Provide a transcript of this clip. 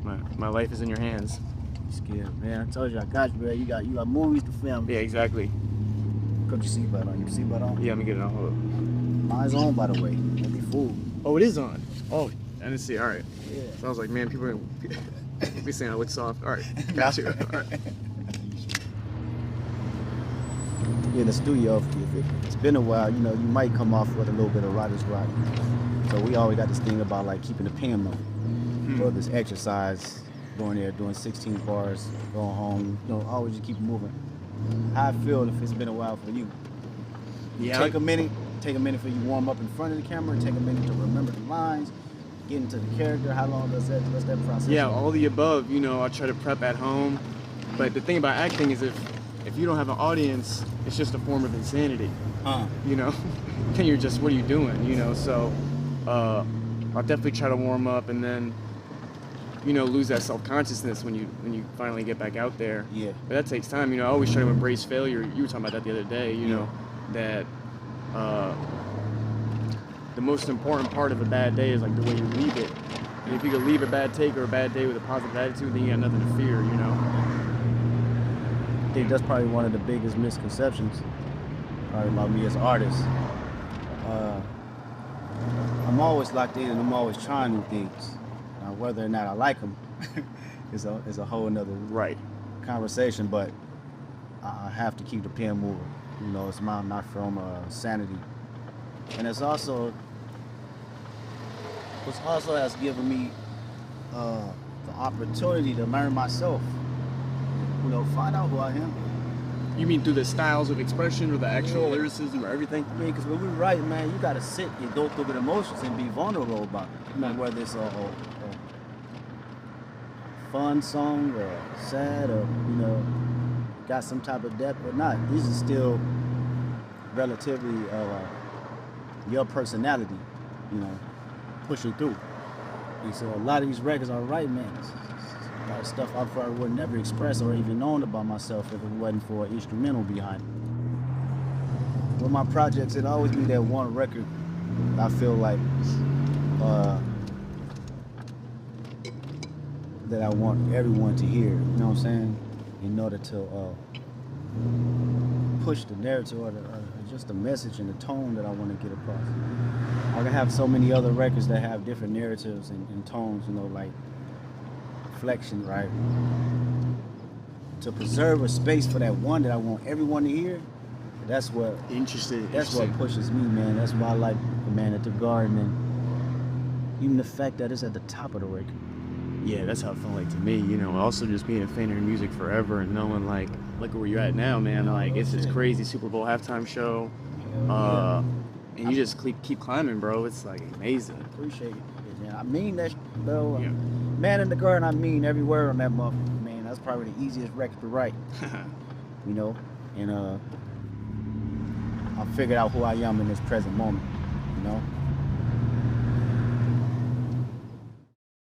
my life is in your hands. Scared, man. I told you I got you, bro. You got movies to film. Yeah, exactly. Put your seatbelt on. Your seatbelt on? Yeah, let me get it on. Hold up. Mine's on, by the way. Don't be fooled. Oh, it is on. Oh, I didn't see. All right. Yeah. So I was like, man, people are be saying I look soft. All right, got you. All right. Yeah, the studio. If it's been a while, you know, you might come off with a little bit of writer's block. So we always got this thing about like keeping the pen low. For this exercise, going there, doing 16 bars, going home, you know, always just keep moving. How I feel if it's been a while for you. Yeah. Take a minute for you to warm up in front of the camera, take a minute to remember the lines, get into the character. How long what's that process? Yeah, all the above. You know, I try to prep at home, but the thing about acting is if you don't have an audience, it's just a form of insanity. You know, then you're just, what are you doing? You know, so I'll definitely try to warm up and then, you know, lose that self-consciousness when you finally get back out there. Yeah. But that takes time. You know, I always try to embrace failure. You were talking about that the other day. You know, that the most important part of a bad day is like the way you leave it. And if you could leave a bad take or a bad day with a positive attitude, then you got nothing to fear. You know. I think that's probably one of the biggest misconceptions about me as an artist. I'm always locked in and I'm always trying new things. Now, whether or not I like them is a whole nother conversation, but I have to keep the pen moving. You know, it's my form of sanity. And it's also has given me the opportunity to learn myself. You know, find out who I am. You mean through the styles of expression or the actual lyricism or everything? I mean, because when we write, man, you got to sit and go through the emotions and be vulnerable about it. You know, whether it's a fun song or sad or, you know, got some type of depth or not. These are still relatively your personality, you know, pushing through. And so a lot of these records I write, man, a lot of stuff I probably would never express or even known about myself if it wasn't for an instrumental behind it. With my projects, it always be that one record I feel like that I want everyone to hear, you know what I'm saying? In order to push the narrative or just the message and the tone that I want to get across. I can have so many other records that have different narratives and tones, you know, like reflection, right? To preserve a space for that one that I want everyone to hear, that's what pushes me, man. That's why I like The Man at the Garden and even the fact that it's at the top of the record. Yeah, that's how it felt like to me, you know. Also just being a fan of your music forever and knowing like, look at where you're at now, man. Like, it's this crazy Super Bowl halftime show. And you just keep climbing, bro. It's like amazing. Appreciate it, man. I mean that, bro. Yeah. Man in the Garden, I mean every word on that motherfucker, man. That's probably the easiest record to write. You know? And I figured out who I am in this present moment, you know?